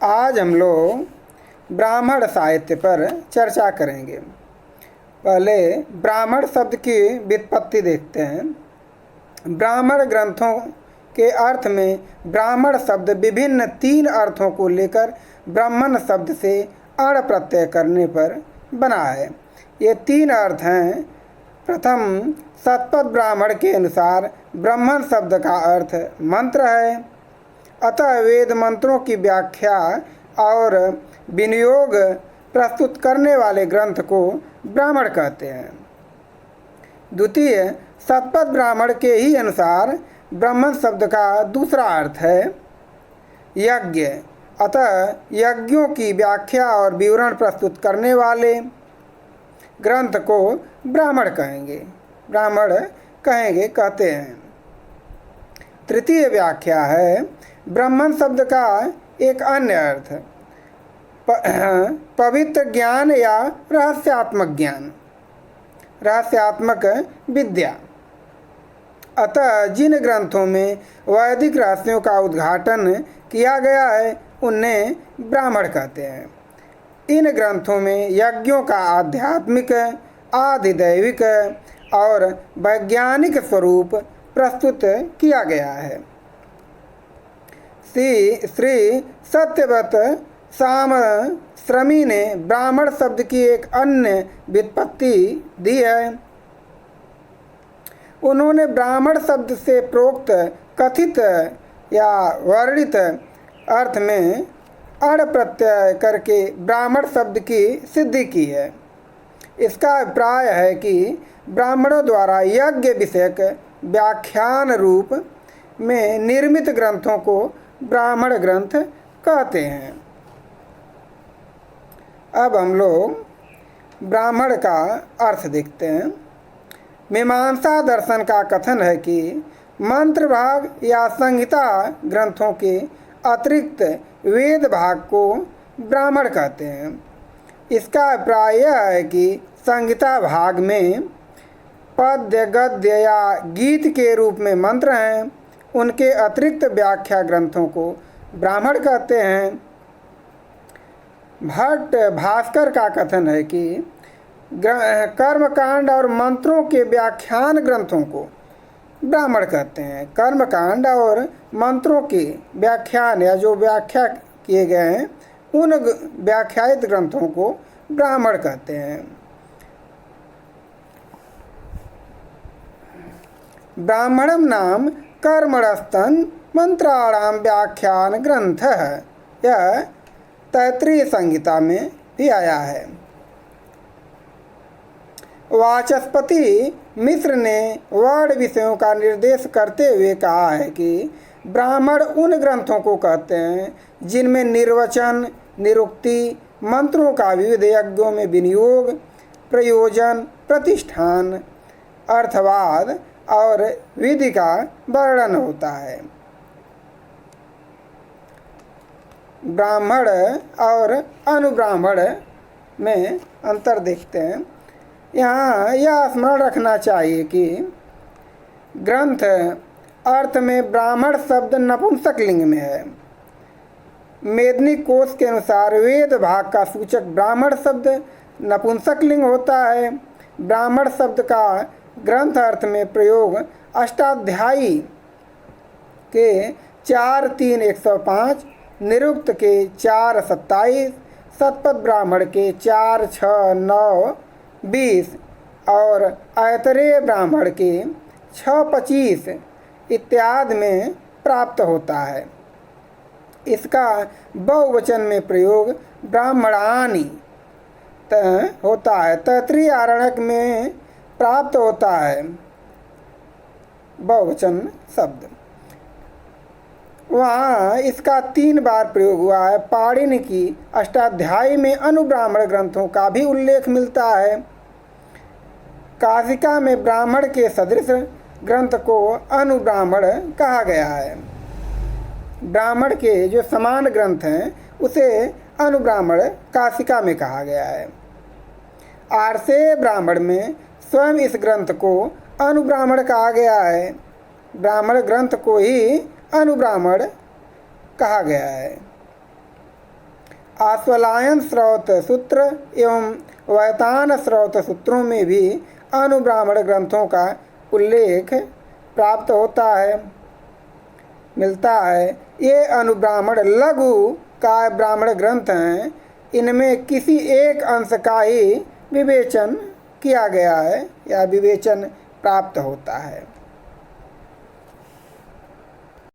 आज हम लोग ब्राह्मण साहित्य पर चर्चा करेंगे। पहले ब्राह्मण शब्द की व्युत्पत्ति देखते हैं। ब्राह्मण ग्रंथों के अर्थ में ब्राह्मण शब्द विभिन्न 3 अर्थों को लेकर ब्राह्मण शब्द से अण प्रत्यय करने पर बना है। ये 3 अर्थ हैं। प्रथम, शतपथ ब्राह्मण के अनुसार ब्राह्मण शब्द का अर्थ मंत्र है, अतः वेद मंत्रों की व्याख्या और विनियोग प्रस्तुत करने वाले ग्रंथ को ब्राह्मण कहते हैं। द्वितीय, शतपथ ब्राह्मण के ही अनुसार ब्राह्मण शब्द का दूसरा अर्थ है यज्ञ, अतः यज्ञों की व्याख्या और विवरण प्रस्तुत करने वाले ग्रंथ को ब्राह्मण कहते हैं। तृतीय व्याख्या है ब्राह्मण शब्द का एक अन्य अर्थ पवित्र ज्ञान या रहस्यात्मक विद्या। अतः जिन ग्रंथों में वैदिक रहस्यों का उद्घाटन किया गया है उन्हें ब्राह्मण कहते हैं। इन ग्रंथों में यज्ञों का आध्यात्मिक, आधिदैविक और वैज्ञानिक स्वरूप प्रस्तुत किया गया है। श्री सत्यव्रत सामश्रमी ने ब्राह्मण शब्द की एक अन्य व्युत्पत्ति दी है। उन्होंने ब्राह्मण शब्द से प्रोक्त कथित या वर्णित अर्थ में अण प्रत्यय करके ब्राह्मण शब्द की सिद्धि की है। इसका अभिप्राय है कि ब्राह्मणों द्वारा यज्ञ विषयक व्याख्यान रूप में निर्मित ग्रंथों को ब्राह्मण ग्रंथ कहते हैं। अब हम लोग ब्राह्मण का अर्थ देखते हैं। मीमांसा दर्शन का कथन है कि मंत्र भाग या संहिता ग्रंथों के अतिरिक्त वेद भाग को ब्राह्मण कहते हैं। इसका अभिप्राय यह है कि संहिता भाग में पद्य, गद्य या गीत के रूप में मंत्र हैं, उनके अतिरिक्त व्याख्या ग्रंथों को ब्राह्मण कहते हैं। भट्ट भास्कर का कथन है कि कर्मकांड और मंत्रों के व्याख्यान ग्रंथों को ब्राह्मण कहते हैं। कर्मकांड और मंत्रों के व्याख्यान या जो व्याख्या किए गए हैं उन व्याख्यायित ग्रंथों को ब्राह्मण कहते हैं। ब्राह्मणम नाम कर्मणस्तन मंत्राणाम व्याख्यान ग्रंथ है। यह तैत्तिरीय संहिता में भी आया है। वाचस्पति मिश्र ने वर्ण विषयों का निर्देश करते हुए कहा है कि ब्राह्मण उन ग्रंथों को कहते हैं जिनमें निर्वचन, निरुक्ति, मंत्रों का विविध यज्ञों में विनियोग, प्रयोजन, प्रतिष्ठान, अर्थवाद और विधि का वर्णन होता है। ब्राह्मण और अनुब्राह्मण में अंतर देखते हैं। यहाँ यह स्मरण रखना चाहिए कि ग्रंथ अर्थ में ब्राह्मण शब्द नपुंसक लिंग में है। मेदिनी कोश के अनुसार वेद भाग का सूचक ब्राह्मण शब्द नपुंसक लिंग होता है। ब्राह्मण शब्द का ग्रंथ अर्थ में प्रयोग अष्टाध्यायी के 4-3-105, निरुक्त के 4-27, शतपथ ब्राह्मण के 4-6-9-20 और ऐतरेय ब्राह्मण के 6-25 इत्यादि में प्राप्त होता है। इसका बहुवचन में प्रयोग ब्राह्मणानि होता है। तैत्तिरीय आरण्यक में प्राप्त होता है बहुवचन शब्द, वहाँ इसका 3 बार प्रयोग हुआ है। पाणिनि की अष्टाध्यायी में अनुब्राह्मण ग्रंथों का भी उल्लेख मिलता है। काशिका में ब्राह्मण के सदृश ग्रंथ को अनुब्राह्मण कहा गया है। ब्राह्मण के जो समान ग्रंथ हैं उसे अनुब्राह्मण काशिका में कहा गया है। आर्षेय ब्राह्मण में स्वयं इस ग्रंथ को अनुब्राह्मण कहा गया है। ब्राह्मण ग्रंथ को ही अनुब्राह्मण कहा गया है। आश्वलायन स्रोत सूत्र एवं वैतान स्रोत सूत्रों में भी अनुब्राह्मण ग्रंथों का उल्लेख प्राप्त होता है, मिलता है। ये अनुब्राह्मण लघु काय ब्राह्मण ग्रंथ हैं। इनमें किसी एक अंश का ही विवेचन किया गया है या विवेचन प्राप्त होता है।